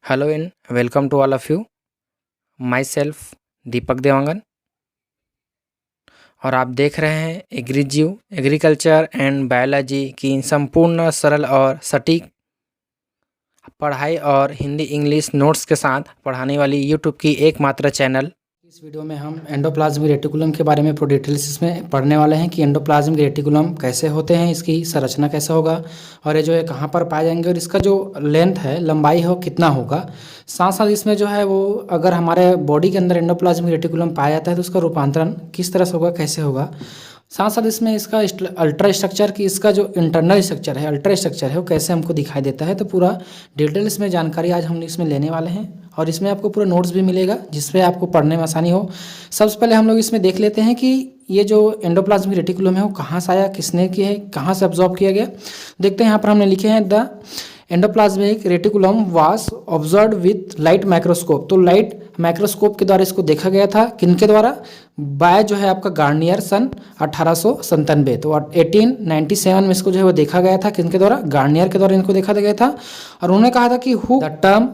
Hello and welcome to all of you. Myself दीपक देवांगन और आप देख रहे हैं एग्रीजीव एग्रीकल्चर एंड बायोलॉजी की संपूर्ण सरल और सटीक पढ़ाई और हिंदी इंग्लिश नोट्स के साथ पढ़ाने वाली यूट्यूब की एकमात्र चैनल। इस वीडियो में हम एंडोप्लाज्मिक रेटिकुलम के बारे में पूरी डिटेल्स इसमें पढ़ने वाले हैं कि एंडोप्लाज्मिक रेटिकुलम कैसे होते हैं, इसकी संरचना कैसे होगा और ये जो है कहाँ पर पाए जाएंगे और इसका जो लेंथ है लंबाई हो कितना होगा। साथ साथ इसमें जो है वो अगर हमारे बॉडी के अंदर एंडोप्लाज्मिक रेटिकुलम पाया जाता है तो उसका रूपांतरण किस तरह से होगा, कैसे होगा। साथ साथ इसमें इसका अल्ट्रा स्ट्रक्चर की इसका जो इंटरनल स्ट्रक्चर है, अल्ट्रा स्ट्रक्चर है, वो कैसे हमको दिखाई देता है। तो पूरा डिटेल्स में जानकारी आज हम इसमें लेने वाले हैं और इसमें आपको पूरा नोट्स भी मिलेगा जिसपे आपको पढ़ने में आसानी हो। सबसे पहले हम लोग इसमें देख लेते हैं कि ये जो एंडोप्लाज्मिक रेटिकुलम है वो कहाँ से आया, किसने किया है, कहाँ से अब्जॉर्ब किया गया। देखते हैं यहाँ पर हमने लिखे हैं the endoplasmic reticulum was observed with light microscope. तो लाइट माइक्रोस्कोप के द्वारा इसको देखा गया था, किनके द्वारा, बाय जो है आपका गार्नियर सन 1897। तो 1897 में इसको जो है वो देखा गया था, किनके द्वारा, गार्नियर के द्वारा इनको देखा गया था। और उन्होंने कहा था कि हु द टर्म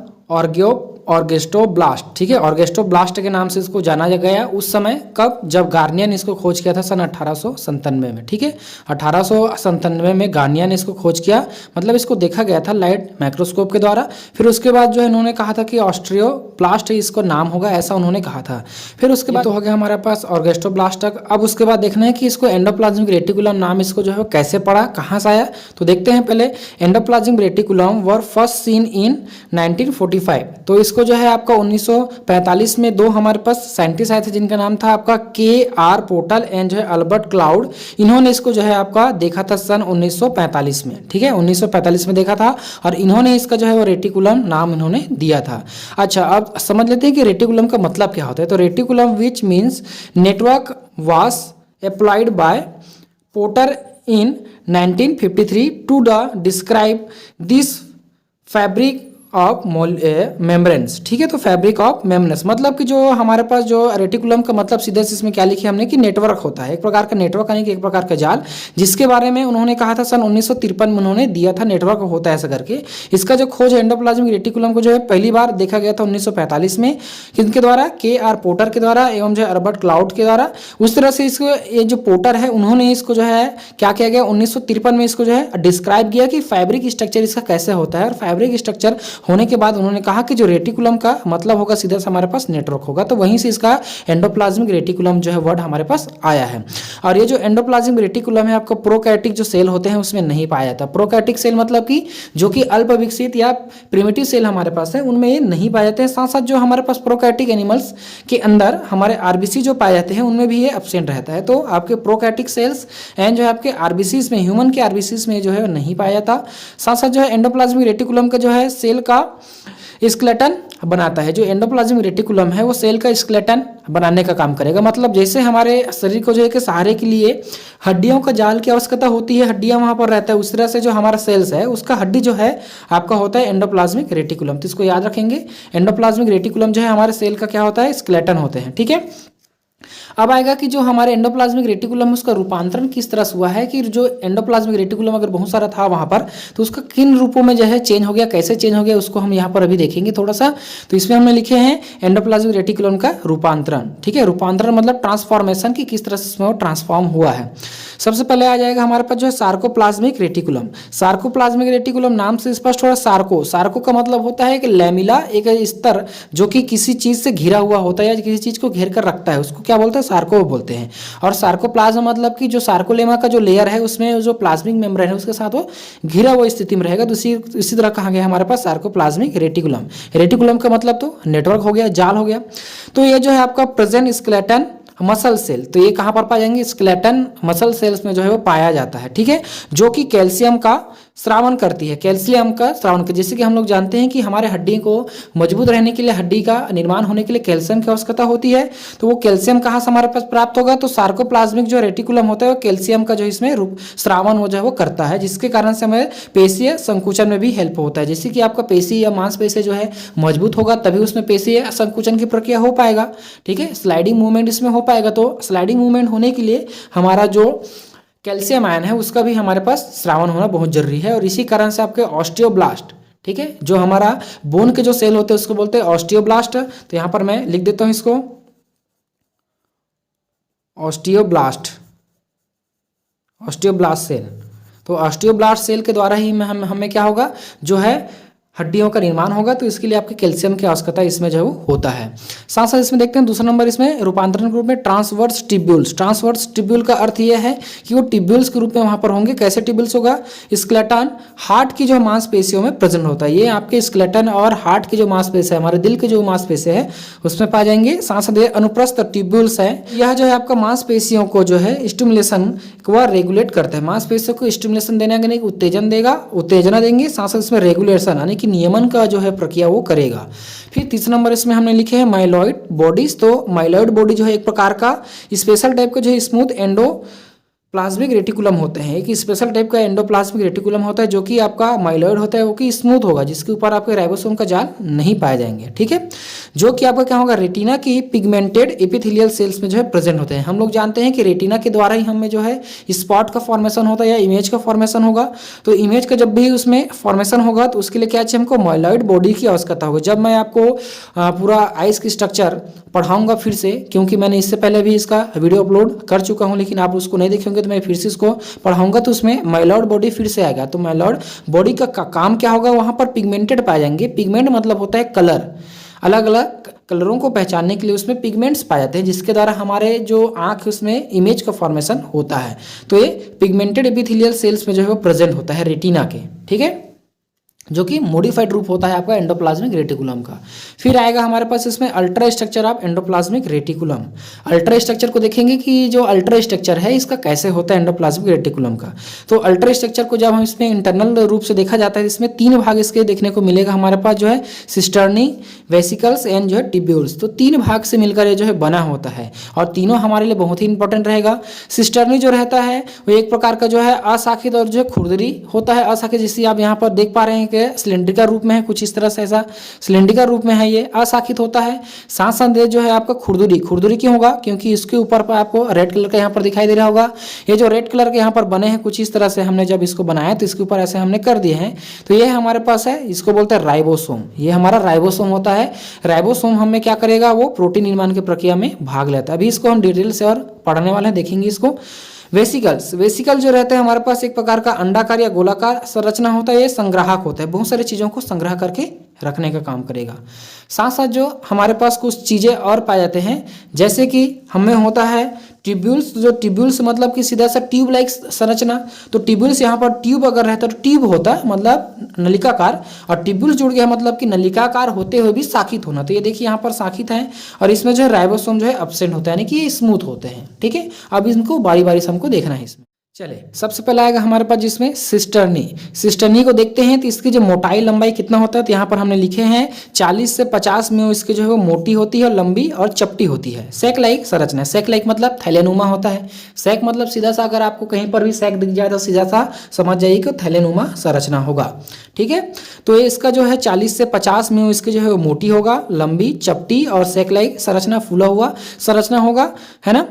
ऑर्गेस्टोब्लास्ट, ठीक है, ऑर्गेस्टोब्लास्ट के नाम से इसको जाना गया उस समय। कब, जब गार्नियर ने इसको खोज किया था सन 1897 में, ठीक है, 1897 में गार्नियर ने इसको खोज किया, मतलब इसको देखा गया था लाइट माइक्रोस्कोप के द्वारा। फिर उसके बाद जो है इन्होंने कहा था कि ऑस्ट्रियोप्लास्ट इसको नाम होगा, ऐसा उन्होंने कहा था। फिर उसके बाद तो हो गया हमारे पास ऑर्गेस्टोब्लास्ट तक। अब उसके बाद देखना है कि इसको एंडोप्लाज्मिक रेटिकुलम नाम इसको जो है कैसे पड़ा, कहाँ से आया। तो देखते हैं पहले endoplasmic reticulum were first seen in 1945। तो इसको जो है आपका 1945 में दो हमारे पास साइंटिस्ट आए थे जिनका नाम था आपका KR पोर्टल एंड जो है अल्बर्ट क्लाउड। इन्होंने इसको जो है आपका देखा था सन 1945 में, ठीक है, 1945 में देखा था और इन्होंने इसका जो है वो रेटिकुलम नाम इन्होंने दिया था। अच्छा, अब समझ लेते हैं कि रेटिकुलम का मतलब क्या होता है। तो reticulum which means network was applied by Porter in 1953 to the describe this fabric of membranes, ठीक है। तो फैब्रिक ऑफ मेम्ब्रेन्स मतलब कि जो हमारे पास जो रेटिकुलम का मतलब सीधे से इसमें क्या लिखे हमने कि नेटवर्क होता है, एक प्रकार का नेटवर्क यानी कि एक प्रकार का जाल, जिसके बारे में उन्होंने कहा था सन 1953 में उन्होंने दिया था, नेटवर्क होता है ऐसा करके। इसका जो खोज एंडोप्लाज्मिक रेटिकुलम को जो है पहली बार देखा गया था 1945 में, किनके द्वारा, KR पोर्टर के द्वारा एवं जो है अल्बर्ट क्लाउड के द्वारा। उस तरह से इसको ये जो पोर्टर है उन्होंने इसको जो है क्या किया गया 1953 में इसको जो है डिस्क्राइब किया कि फैब्रिक स्ट्रक्चर इसका कैसे होता है। और फैब्रिक स्ट्रक्चर होने के बाद उन्होंने कहा कि जो रेटिकुलम का मतलब होगा सीधा से हमारे पास नेटवर्क होगा। तो वहीं से इसका एंडोप्लाज्मिक रेटिकुलम जो है वर्ड हमारे पास आया है। और ये जो एंडोप्लाज्मिक रेटिकुलम है आपका प्रोकैरियोटिक जो सेल होते हैं उसमें नहीं पाया जाता। प्रोकैरियोटिक सेल मतलब कि जो कि अल्प विकसित या प्रिमिटिव सेल हमारे पास है उनमें ये नहीं पाए जाते हैं। साथ साथ जो हमारे पास प्रोकैरियोटिक एनिमल्स के अंदर हमारे RBC जो पाए जाते हैं उनमें भी ये एब्सेंट रहता है। तो आपके प्रोकैरियोटिक सेल्स एंड जो है आपके RBCs में, ह्यूमन के RBCs में जो है नहीं पाया जाता। साथ साथ जो है एंडोप्लाज्मिक रेटिकुलम का जो है सेल का स्केलेटन बनाता है। जो एंडोप्लाज्मिक रेटिकुलम है वो सेल का स्केलेटन बनाने का काम करेगा। मतलब जैसे हमारे शरीर को जो है कि सहारे के लिए हड्डियों का जाल की आवश्यकता होती है, हड्डियां वहां पर रहता है, उस तरह से जो हमारा सेल्स है उसका हड्डी जो है आपका होता है एंडोप्लाज्मिक रेटिकुलम। तो इसको याद रखेंगे, एंडोप्लाज्मिक रेटिकुलम जो है हमारे सेल का क्या होता है, स्केलेटन होते हैं, ठीक है। अब आएगा कि जो हमारे एंडोप्लाज्मिक रेटिकुलम उसका रूपांतरण किस तरह से हुआ है, कि जो एंडोप्लाज्मिक रेटिकुलम अगर बहुत सारा था वहां पर तो उसका किन रूपों में जो है चेंज हो गया, कैसे चेंज हो गया, उसको हम यहाँ पर अभी देखेंगे थोड़ा सा। तो इसमें हमने लिखे हैं एंडोप्लाज्मिक रेटिकुलम का रूपांतरण, ठीक है। रूपांतरण मतलब ट्रांसफॉर्मेशन की किस तरह से इसमें ट्रांसफॉर्म हुआ है। सबसे पहले आ जाएगा हमारे पास जो है सार्कोप्लाज्मिक रेटिकुलम। सार्कोप्लाज्मिक रेटिकुलम नाम से स्पष्ट हो रहा है। सार्को का मतलब होता है कि लैमिला, एक स्तर जो कि किसी चीज से घिरा हुआ होता है या किसी चीज को घेर कर रखता है उसको क्या बोलते हैं, सार्को बोलते हैं। और सार्कोप्लाज्म मतलब कि जो सार्कोलेमा का जो लेयर है उसमें जो प्लाज्मिक मेम्ब्रेन है उसके साथ वो घिरा हुआ स्थिति में रहेगा। तो इसी तरह कहा गया हमारे पास सार्कोप्लाज्मिक रेटिकुलम। रेटिकुलम का मतलब तो नेटवर्क हो गया, जाल हो गया। तो ये जो है आपका प्रेजेंट स्केलेटन मसल सेल, तो ये कहाँ पर पाए जाएंगे, स्केलेटन मसल सेल्स में जो है वो पाया जाता है, ठीक है, जो कि कैल्शियम का श्रावण करती है, कैल्शियम का श्रावण कर। जैसे कि हम लोग जानते हैं कि हमारे हड्डी को मजबूत रहने के लिए, हड्डी का निर्माण होने के लिए कैल्शियम की आवश्यकता होती है। तो वो कैल्शियम कहाँ से हमारे पास प्राप्त होगा, तो सार्कोप्लाज्मिक जो रेटिकुलम होता है वो कैल्शियम का जो इसमें श्रावण वो जो है वो करता है, जिसके कारण से हमें पेशीय संकुचन में भी हेल्प होता है। जैसे कि आपका पेशी या मांसपेशी जो है मजबूत होगा तभी उसमें पेशीय संकुचन की प्रक्रिया हो पाएगा, ठीक है, स्लाइडिंग मूवमेंट इसमें हो पाएगा। तो स्लाइडिंग मूवमेंट होने के लिए हमारा जो कैल्शियम आयन है उसका भी हमारे पास श्रावण होना बहुत जरूरी है। और इसी कारण से आपके ऑस्टियोब्लास्ट, ठीक है। जो हमारा बोन के जो सेल होते हैं उसको बोलते हैं ऑस्टियोब्लास्ट। तो यहाँ पर मैं लिख देता हूँ इसको ऑस्टियोब्लास्ट, ऑस्टियोब्लास्ट सेल। तो ऑस्टियोब्लास्ट सेल के द्वारा ही हमें क्या होगा, जो है हड्डियों का निर्माण होगा। तो इसके लिए आपके कैल्शियम की आवश्यकता इसमें जो है वो होता है। साथ साथ इसमें देखते हैं दूसरा नंबर इसमें रूपांतरण के रूप में ट्रांसवर्स टिब्यूल्स। ट्रांसवर्स टिब्यूल का अर्थ ये है कि वो टिब्यूल्स के रूप में वहाँ पर होंगे। कैसे टिब्यूल्स होगा, स्केलेटन हार्ट की जो मांसपेशियों में प्रेजेंट होता है। ये आपके स्केलेटन और हार्ट की जो मांसपेशी है, हमारे दिल की जो मांसपेशी है उसमें पाए जाएंगे। साथ साथ ये अनुप्रस्थ टिब्यूल्स है, यह जो है आपका मांसपेशियों को जो है स्टिमुलेशन को रेगुलेट करता है। मांसपेशियों को स्टिमुलेशन देने के लिए उत्तेजन देगा, उत्तेजना देंगे। साथ साथ इसमें रेगुलेशन यानी नियमन का जो है प्रक्रिया वो करेगा। फिर तीसरा नंबर इसमें हमने लिखे हैं माइलॉइड बॉडीज। तो माइलॉइड बॉडी जो है एक प्रकार का स्पेशल टाइप का जो है स्मूथ एंडोप्लाज्मिक रेटिकुलम होते हैं। एक स्पेशल टाइप का एंडोप्लाज्मिक रेटिकुलम होता है जो कि आपका माइलॉइड होता है, वो कि स्मूथ होगा, जिसके ऊपर आपके राइबोसोम का जाल नहीं पाए जाएंगे। ठीक है, जो कि आपका क्या होगा, रेटिना की पिगमेंटेड एपिथेलियल सेल्स में जो है प्रेजेंट होते हैं। हम लोग जानते हैं कि रेटिना के द्वारा ही हमें जो है स्पॉट का फॉर्मेशन होता है या इमेज का फॉर्मेशन होगा। तो इमेज का जब भी उसमें फॉर्मेशन होगा तो उसके लिए क्या चाहिए हमको, माइलॉइड बॉडी की आवश्यकता होगी। जब मैं आपको पूरा आइस की स्ट्रक्चर पढ़ाऊंगा फिर से, क्योंकि मैंने इससे पहले भी इसका वीडियो अपलोड कर चुका हूं लेकिन आप उसको नहीं देखेंगे, तो मैं फिर से इसको पढ़ाऊंगा तो उसमें माइलॉइड बॉडी फिर से आएगा। तो माइलॉइड बॉडी का काम क्या होगा, वहां पर पिगमेंटेड पाए जाएंगे। पिगमेंट मतलब होता है कलर, अलग अलग कलरों को पहचानने के लिए उसमें पिगमेंट्स पाए जाते हैं, जिसके द्वारा हमारे जो आंख उसमें इमेज का फॉर्मेशन होता है। तो ये पिगमेंटेड एपिथेलियल सेल्स में जो है वो प्रेजेंट होता है रेटिना के। ठीक है, जो कि मॉडिफाइड रूप होता है आपका एंडोप्लाज्मिक रेटिकुलम का। फिर आएगा हमारे पास इसमें ultra structure of endoplasmic reticulum. Ultra structure को देखेंगे कि जो अल्ट्रा स्ट्रक्चर है इसका कैसे होता है एंडोप्लाज्मिक रेटिकुलम का। तो अल्ट्रा स्ट्रक्चर को जब हम इसमें इंटरनल रूप से देखा जाता है, इसमें 3 भाग इसके देखने को मिलेगा हमारे पास, जो है सिस्टर्नी, वेसिकल्स एंड जो है टिब्यूल्स। तो 3 भाग से मिलकर ये जो है बना होता है और तीनों हमारे लिए बहुत ही इंपॉर्टेंट रहेगा। सिस्टर्नी जो रहता है वो एक प्रकार का जो है अशाखित और जो है खुरदरी होता है। अशाखित जिसे आप यहाँ पर देख पा रहे हैं सिलेंड्रिकल रूप में है, कुछ इस तरह से ऐसा सिलेंड्रिकल रूप में है, ये अशाखित होता है। साथ साथ जो है आपका खुरदुरी, खुरदुरी क्यों होगा, क्योंकि इसके ऊपर पर आपको रेड कलर का यहाँ पर दिखाई दे रहा होगा। ये जो रेड कलर के यहाँ पर बने हैं कुछ इस तरह से, हमने जब इसको बनाया तो इसके ऊपर ऐसे हमने कर दिए हैं। तो ये हमारे पास है, इसको बोलते हैं राइबोसोम। ये हमारा राइबोसोम होता है। राइबोसोम हमें क्या करेगा, वो प्रोटीन निर्माण की प्रक्रिया में भाग लेता है। अभी इसको हम डिटेल से और पढ़ने वाले हैं, देखेंगे इसको। वेसिकल्स, वेसिकल जो रहते हैं हमारे पास एक प्रकार का अंडाकार या गोलाकार संरचना होता है। ये संग्राहक होता है, बहुत सारी चीज़ों को संग्रह करके रखने का काम करेगा। साथ साथ जो हमारे पास कुछ चीज़ें और पाए जाते हैं, जैसे कि हमें होता है ट्यूब्यूल्स। जो ट्यूब्यूल्स मतलब कि सीधा सा ट्यूब लाइक संरचना। तो ट्यूब्यूल्स यहाँ पर ट्यूब अगर रहता है तो ट्यूब होता है मतलब नलिकाकार, और ट्यूब्यूल्स जुड़ गया मतलब कि नलिकाकार होते हुए भी शाखित होना। तो ये देखिए यहाँ पर शाखित है और इसमें जो है राइबोसोम जो है एब्सेंट होता है, यानी कि ये स्मूथ होते हैं। ठीक है, अब इनको बारी बारी से हमको देखना है इसमें। चले, सबसे पहले आएगा हमारे पास जिसमें सिस्टर्नी। सिस्टर्नी को देखते हैं तो इसकी जो मोटाई लंबाई कितना होता है, तो यहाँ पर हमने लिखे हैं 40 से 50 में इसकी जो है वो मोटी होती है, लंबी और चपटी होती है। सैक लाइक संरचना। सैक लाइक मतलब थैलेनुमा होता है। सैक मतलब सीधा सा, अगर आपको कहीं पर भी सैक दिख जाए तो सीधा सा समझ जाइए कि थैलेनुमा संरचना होगा। ठीक है, तो ये इसका जो है 40 से 50 में इसकी जो है वो मोटी होगा, लंबी, चपटी और सैक लाइक संरचना, फूला हुआ संरचना होगा, है ना,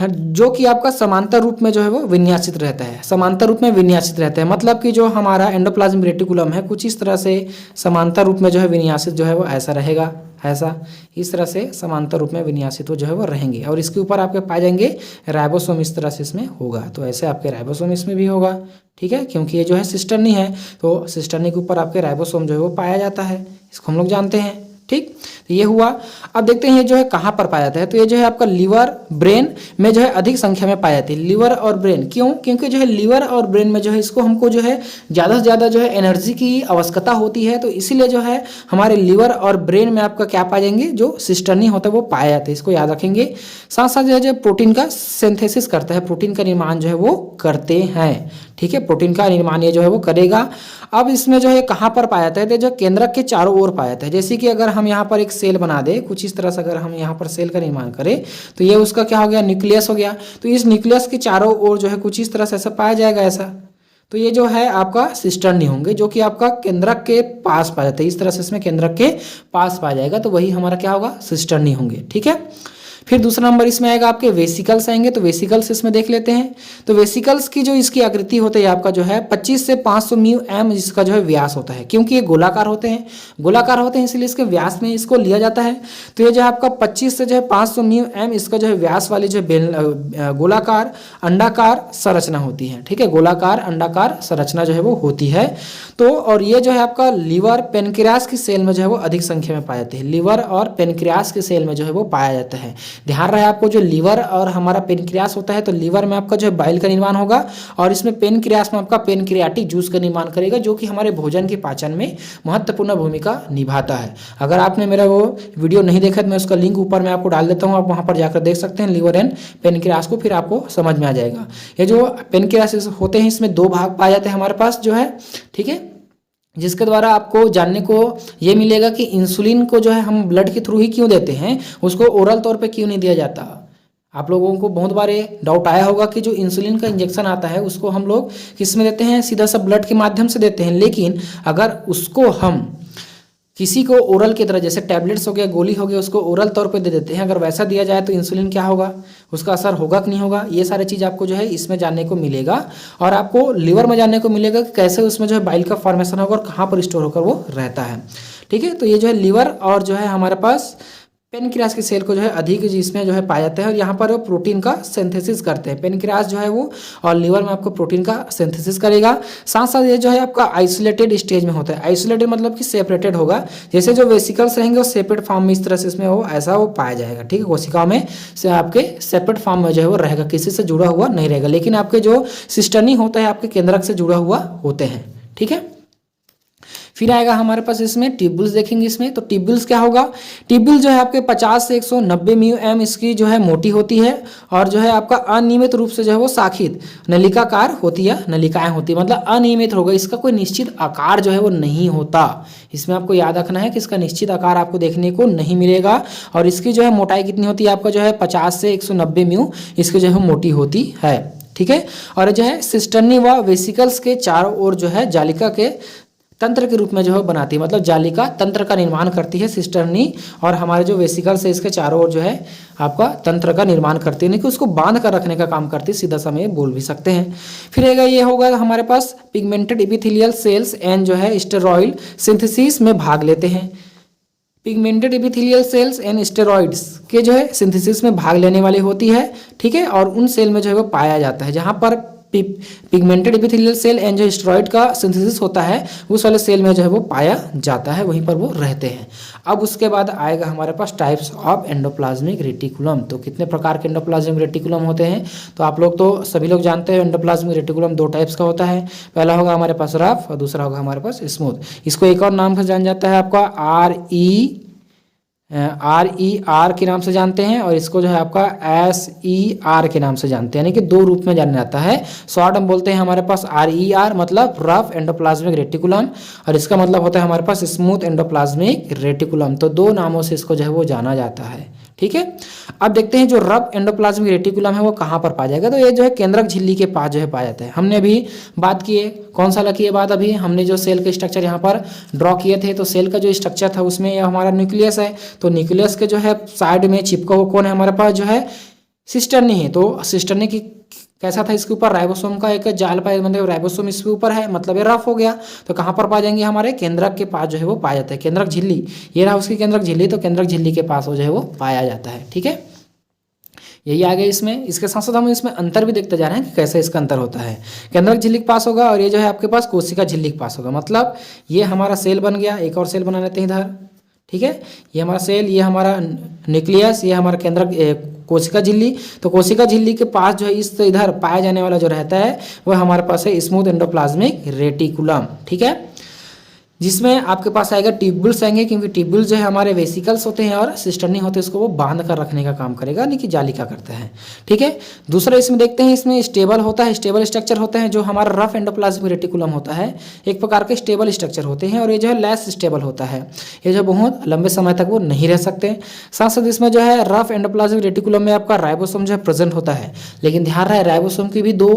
जो कि आपका समांतर रूप में जो है वो विन्यासित रहता है। समांतर रूप में विन्यासित रहता है मतलब कि जो हमारा एंडोप्लाज्मिक रेटिकुलम है कुछ इस तरह से समांतर रूप में जो है विन्यासित जो है वो ऐसा रहेगा, ऐसा इस तरह से समांतर रूप में विन्यासित हो जो है वो रहेंगे। और इसके ऊपर आपके पाए जाएंगे राइबोसोम, इस तरह से इसमें होगा। तो ऐसे आपके राइबोसोम इसमें भी होगा। ठीक है, क्योंकि ये जो है सिस्टर्नी है तो सिस्टर्नी के ऊपर आपके राइबोसोम जो है वो पाया जाता है, इसको हम लोग जानते हैं। ठीक, तो ये हुआ। अब देखते हैं ये जो है कहाँ पर पाया जाता है। तो ये जो है आपका लीवर, ब्रेन में जो है अधिक संख्या में पाया जाती है। लीवर और ब्रेन क्यों, क्योंकि जो है लीवर और ब्रेन में जो है इसको हमको जो है ज़्यादा से ज़्यादा जो है एनर्जी की आवश्यकता होती है। तो इसीलिए जो है हमारे लीवर और ब्रेन में आपका क्या पाए जाएंगे, जो सिस्टर्नी होता है वो पाया जाता है, इसको याद रखेंगे। साथ साथ जो है प्रोटीन का सिंथेसिस करता है, प्रोटीन का निर्माण जो है वो करते हैं। ठीक है, प्रोटीन का निर्माण ये जो है वो करेगा। अब इसमें जो है कहाँ पर पाया जाता है, तो जो केंद्रक के चारों ओर पाया जाता है। जैसे कि अगर हम यहाँ पर एक सेल बना दे कुछ इस तरह से, अगर हम यहाँ पर सेल का निर्माण करें तो ये उसका क्या हो गया, न्यूक्लियस हो गया। तो इस न्यूक्लियस के चारों ओर जो है कुछ इस तरह से ऐसा पाया जाएगा ऐसा। तो ये जो है आपका सिस्टर्नी होंगे, जो कि आपका केंद्रक के पास पाया जाता है। इस तरह से इसमें केंद्रक के पास पाया जाएगा, तो वही हमारा क्या होगा, सिस्टर्नी होंगे। ठीक है, फिर दूसरा नंबर इसमें आएगा आपके वेसिकल्स आएंगे, तो वेसिकल्स इसमें देख लेते हैं। तो वेसिकल्स की जो इसकी आकृति होती है आपका जो है 25 से 500 म्यू एम इसका जो है व्यास होता है, क्योंकि ये गोलाकार होते हैं इसलिए इसके व्यास में इसको लिया जाता है। तो ये जो है आपका 25 से जो है 500 म्यू एम इसका जो है व्यास वाली जो गोलाकार अंडाकार संरचना होती है, ठीक है, गोलाकार अंडाकार संरचना जो है वो होती है। तो और ये जो है आपका लीवर पेनक्रियास की सेल में जो है वो अधिक संख्या में पाए जाते हैं, लीवर और पेनक्रियास के सेल में जो है वो पाया जाता है। ध्यान रहे आपको, जो लीवर और हमारा पेनक्रियास होता है, तो लीवर में आपका जो है बाइल का निर्माण होगा और इसमें पेनक्रियास में आपका पेनक्रियाटिक जूस का निर्माण करेगा, जो कि हमारे भोजन के पाचन में महत्वपूर्ण भूमिका निभाता है। अगर आपने मेरा वो वीडियो नहीं देखा तो मैं उसका लिंक ऊपर में आपको डाल देता हूँ, आप वहाँ पर जाकर देख सकते हैं लीवर एंड पेनक्रियास को, फिर आपको समझ में आ जाएगा। ये जो पेनक्रियास होते हैं इसमें 2 भाग पाए जाते हैं हमारे पास जो है, ठीक है, जिसके द्वारा आपको जानने को ये मिलेगा कि इंसुलिन को जो है हम ब्लड के थ्रू ही क्यों देते हैं, उसको ओरल तौर पे क्यों नहीं दिया जाता। आप लोगों को बहुत बार ये डाउट आया होगा कि जो इंसुलिन का इंजेक्शन आता है उसको हम लोग किस में देते हैं, सीधा सा ब्लड के माध्यम से देते हैं, लेकिन अगर उसको हम किसी को ओरल की तरह, जैसे टैबलेट्स हो गया, गोली हो गया, उसको ओरल तौर पे दे देते हैं, अगर वैसा दिया जाए तो इंसुलिन क्या होगा, उसका असर होगा कि नहीं होगा, ये सारी चीज़ आपको जो है इसमें जानने को मिलेगा। और आपको लीवर में जानने को मिलेगा कि कैसे उसमें जो है बाइल का फॉर्मेशन होगा और कहाँ पर स्टोर होकर वो रहता है, ठीक है। तो ये जो है लीवर और जो है हमारे पास पेनक्रियास के सेल को जो है अधिक इसमें जो है पाया जाता है, और यहाँ पर वो प्रोटीन का सिंथेसिस करते हैं। पेनक्रियास जो है वो और लीवर में आपको प्रोटीन का सिंथेसिस करेगा। साथ साथ ये जो है आपका आइसोलेटेड स्टेज में होता है। आइसोलेटेड मतलब कि सेपरेटेड होगा, जैसे जो वेसिकल्स रहेंगे वो सेपरेट फॉर्म में इस तरह से इसमें वो ऐसा वो पाया जाएगा, ठीक है। कोशिका में से आपके सेपरेट फॉर्म में जो है वो रहेगा, किसी से जुड़ा हुआ नहीं रहेगा, लेकिन आपके जो सिस्टर्नी होता है आपके केंद्रक से जुड़ा हुआ होते हैं, ठीक है। फिर आएगा हमारे पास इसमें ट्यूबुल्स देखेंगे इसमें। तो ट्यूबुल्स क्या होगा, ट्यूबुल जो है आपके 50 से 190 म्यू एम इसकी जो है मोटी होती है, और जो है आपका अनियमित रूप से जो है वो शाखित नलिकाकार होती है, नलिकाएं होती है, मतलब अनियमित होगा, इसका कोई निश्चित आकार जो है वो नहीं होता। इसमें आपको याद रखना है कि इसका निश्चित आकार आपको देखने को नहीं मिलेगा। और इसकी जो है मोटाई कितनी होती है, आपका जो है 50 से 190 म्यू इसकी जो है मोटी होती है, ठीक है। और जो है सिस्टर्नी व वेसिकल्स के चारों ओर जो है जालिका के तंत्र के रूप में जो है बनाती है, मतलब जालिका तंत्र का निर्माण करती है सिस्टर्नी, और हमारे जो वेसिकल्स है इसके चारों ओर जो है आपका तंत्र का निर्माण करती है, नहीं कि उसको बांध कर रखने का काम करती है, सीधा सा में बोल भी सकते हैं। फिर ये होगा हमारे पास पिगमेंटेड एपिथेलियल सेल्स एंड जो है स्टेरॉइड सिंथेसिस में भाग लेते हैं। Pigmented epithelial cells and steroids के जो है सिंथेसिस में भाग लेने वाली होती है, ठीक है। और उन सेल में जो है वो पाया जाता है जहाँ पर पिगमेंटेड एपिथेलियल सेल एंड जो स्टेरॉइड का सिंथेसिस होता है उस वाले सेल में जो है वो पाया जाता है, वहीं पर वो रहते हैं। अब उसके बाद आएगा हमारे पास टाइप्स ऑफ एंडोप्लाज्मिक रेटिकुलम। तो कितने प्रकार के एंडोप्लाज्मिक रेटिकुलम होते हैं, तो आप लोग तो सभी लोग जानते हैं एंडोप्लाज्मिक रेटिकुलम 2 टाइप्स का होता है। पहला होगा हमारे पास रफ और दूसरा होगा हमारे पास स्मूथ। इसको एक और नाम से जाना जाता है आपका RER के नाम से जानते हैं, और इसको जो है आपका SER के नाम से जानते हैं, यानी कि 2 रूप में जाना जाता है। शॉर्ट हम बोलते हैं हमारे पास RER मतलब रफ एंडोप्लाज्मिक रेटिकुलम, और इसका मतलब होता है हमारे पास स्मूथ एंडोप्लाज्मिक रेटिकुलम। तो 2 नामों से इसको जो है वो जाना जाता है, ठीक है। अब देखते हैं जो रफ एंडोप्लाज्मिक रेटिकुलम है वो कहाँ पर पाया जाएगा। तो ये जो है केंद्रक झिल्ली के पास जो है पाया जाता है। हमने अभी बात की है, कौन सा की है बात, अभी हमने जो सेल के स्ट्रक्चर यहाँ पर ड्रॉ किए थे, तो सेल का जो स्ट्रक्चर था उसमें ये हमारा न्यूक्लियस है। तो न्यूक्लियस के जो है साइड में चिपका हुआ कौन है हमारे पास, जो है सिस्टर्नी है। तो सिस्टर्नी की कैसा था, इसके ऊपर राइबोसोम का एक जाल पाया, मतलब राइबोसोम इसके ऊपर है, मतलब ये रफ हो गया। तो कहाँ पर पा जाएंगे, हमारे केंद्रक के पास जो है वो पाया जाता है। केंद्रक झिल्ली, ये रहा उसकी केंद्रक झिल्ली, तो केंद्रक झिल्ली के पास वो जो है वो पाया जाता है, ठीक है। यही आ गया इसमें। इसके साथ साथ हम इसमें अंतर भी देखते जा रहे हैं कि कैसे इसका अंतर होता है। केंद्रक झिल्ली के पास होगा, और ये जो है आपके पास कोशिका झिल्ली के पास होगा। मतलब ये हमारा सेल बन गया, एक और सेल बना लेते हैं इधर, ठीक है। ये हमारा सेल, ये हमारा न्यूक्लियस, ये हमारा केंद्रक कोशिका झिल्ली। तो कोशिका झिल्ली के पास जो है इस इधर पाया जाने वाला जो रहता है वह हमारे पास है स्मूथ एंडोप्लाज्मिक रेटिकुलम, ठीक है। जिसमें आपके पास आएगा ट्यूब्यूल्स आएंगे, क्योंकि ट्यूब्यूल्स जो है हमारे वेसिकल्स होते हैं और सिस्टर्नी होते हैं, उसको वो बांध कर रखने का काम करेगा, यानी कि जालिका करता है, ठीक है। दूसरा इसमें देखते हैं, इसमें स्टेबल होता है, स्टेबल स्ट्रक्चर होते हैं। जो हमारा रफ एंडोप्लाज्मिक रेटिकुलम होता है एक प्रकार के स्टेबल स्ट्रक्चर होते हैं, और ये जो है लेस स्टेबल होता है, ये जो बहुत लंबे समय तक वो नहीं रह सकते। साथ साथ इसमें जो है रफ एंडोप्लाज्मिक रेटिकुलम में आपका राइबोसोम जो है प्रेजेंट होता है, लेकिन ध्यान रहे राइबोसोम की भी 2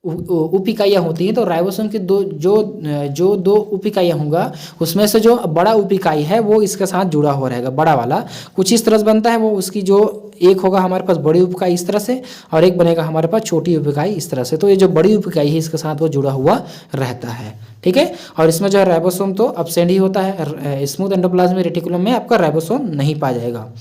उप इकाइयाँ होती हैं, तो राइबोसोम की जो दो उप इकाइयाँ होंगे उसमें से जो बड़ा उप इकाई है वो इसके साथ जुड़ा हुआ रहेगा, बड़ा वाला कुछ इस तरह से बनता है। वो उसकी जो एक होगा हमारे पास बड़ी उप इकाई इस तरह से, और एक बनेगा हमारे पास छोटी उप इकाई इस तरह से। तो ये जो बड़ी उप इकाई है इसके साथ वो जुड़ा हुआ रहता है, ठीक है। और इसमें जो है राइबोसोम तो एब्सेंट ही होता है, स्मूथ एंडोप्लाज्मिक रेटिकुलम में आपका राइबोसोम नहीं पाया जाएगा।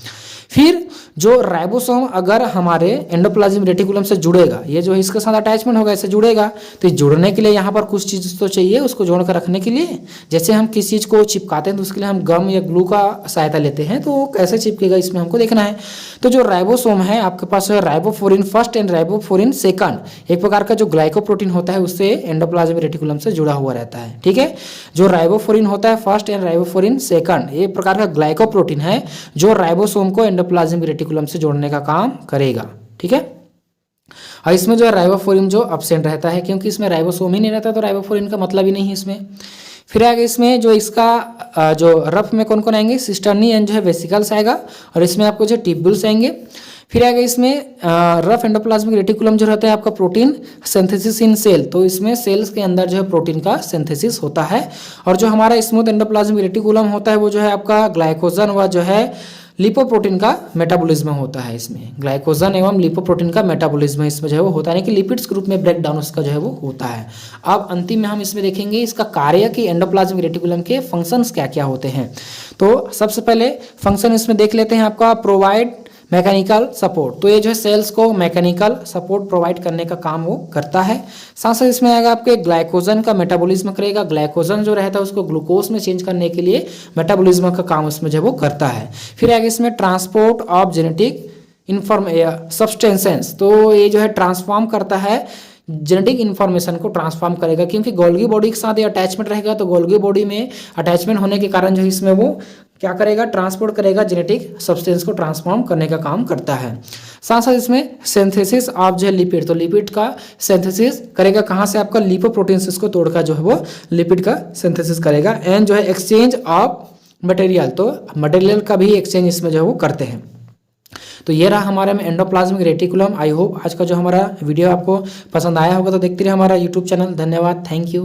फिर जो राइबोसोम अगर हमारे एंडोप्लाज्मिक रेटिकुलम से जुड़ेगा, ये जो इसके साथ अटैचमेंट होगा इससे जुड़ेगा, तो जुड़ने के लिए यहाँ पर कुछ चीज़ तो चाहिए उसको जोड़ कर रखने के लिए। जैसे हम किसी चीज़ को चिपकाते हैं तो उसके लिए हम गम या ग्लू का सहायता लेते हैं, तो वो कैसे चिपकेगा इसमें हमको देखना है। तो जो राइबोसोम है आपके पास है राइबोफ्लोरिन फर्स्ट एंड राइबोफ्लोरिन सेकंड, एक प्रकार का जो ग्लाइकोप्रोटीन होता है उससे एंडोप्लाज्मिक रेटिकुलम से जुड़ा हुआ रहता है, ठीक है। जो राइबोफ्लोरिन होता है फर्स्ट एंड राइबोफ्लोरिन सेकंड, ये प्रकार का ग्लाइकोप्रोटीन है जो राइबोसोम को एंडोप्लाज्मिक रेटिकुलम से जोड़ने का काम करेगा, ठीक है। और इसमें जो है राइबोफ्लोरिन जो एब्सेंट रहता है, क्योंकि इसमें राइबोसोम ही नहीं रहता तो राइबोफ्लोरिन का मतलब ही नहीं है इसमें। फिर आगे इसमें जो इसका जो रफ में कौन कौन आएंगे, सिस्टर्नी एंड जो है वेसिकल्स आएगा, और इसमें आपको जो ट्यूब्यूल्स आएंगे। फिर आगे इसमें रफ एंडोप्लाज्मिक रेटिकुलम जो रहता है आपका प्रोटीन सिंथेसिस इन सेल, तो इसमें सेल्स के अंदर जो है प्रोटीन का सिंथेसिस होता है। और जो हमारा स्मूथ एंडोप्लाज्मिक रेटिकुलम होता है वो जो है आपका ग्लाइकोजन व जो है लिपोप्रोटीन का मेटाबॉलिज्म होता है। इसमें ग्लाइकोजन एवं लिपोप्रोटीन का मेटाबॉलिज्म इसमें जो है वो होता है, कि लिपिड्स के रूप में ब्रेक डाउन उसका जो है वो होता है। अब अंतिम में हम इसमें देखेंगे इसका कार्य कि एंडोप्लाज्मिक रेटिकुलम के फंक्शंस क्या क्या होते हैं। तो सबसे पहले फंक्शन इसमें देख लेते हैं आपका प्रोवाइड मैकेनिकल सपोर्ट, तो ये जो है सेल्स को मैकेनिकल सपोर्ट प्रोवाइड करने का काम वो करता है। साथ साथ इसमें आएगा आपके ग्लाइकोजन का मेटाबॉलिज्म करेगा, ग्लाइकोजन जो रहता है उसको ग्लूकोज में चेंज करने के लिए मेटाबॉलिज्म का काम उसमें जो है वो करता है। फिर आगे इसमें ट्रांसपोर्ट ऑफ जेनेटिक सब्सटेंसेस, तो ये जो है ट्रांसफॉर्म करता है जेनेटिक इन्फॉर्मेशन को ट्रांसफॉर्म करेगा, क्योंकि गोल्गी बॉडी के साथ ये अटैचमेंट रहेगा, तो गोल्गी बॉडी में अटैचमेंट होने के कारण जो इसमें वो क्या करेगा, ट्रांसपोर्ट करेगा, जेनेटिक सब्सटेंस को ट्रांसफॉर्म करने का काम करता है। साथ साथ इसमें सिंथेसिस ऑफ जो है लिपिड, तो लिपिड का सिंथेसिस करेगा कहाँ से, आपका लिपोप्रोटीन्स को तोड़कर जो है वो लिपिड का सिंथेसिस करेगा। एंड जो है एक्सचेंज ऑफ मटेरियल, तो मटेरियल का भी एक्सचेंज इसमें जो है वो करते हैं। तो ये रहा हमारे में एंडोप्लाज्मिक रेटिकुलम। आई होप आज का जो हमारा वीडियो आपको पसंद आया होगा, तो देखते रहिए हमारा यूट्यूब चैनल। धन्यवाद, थैंक यू।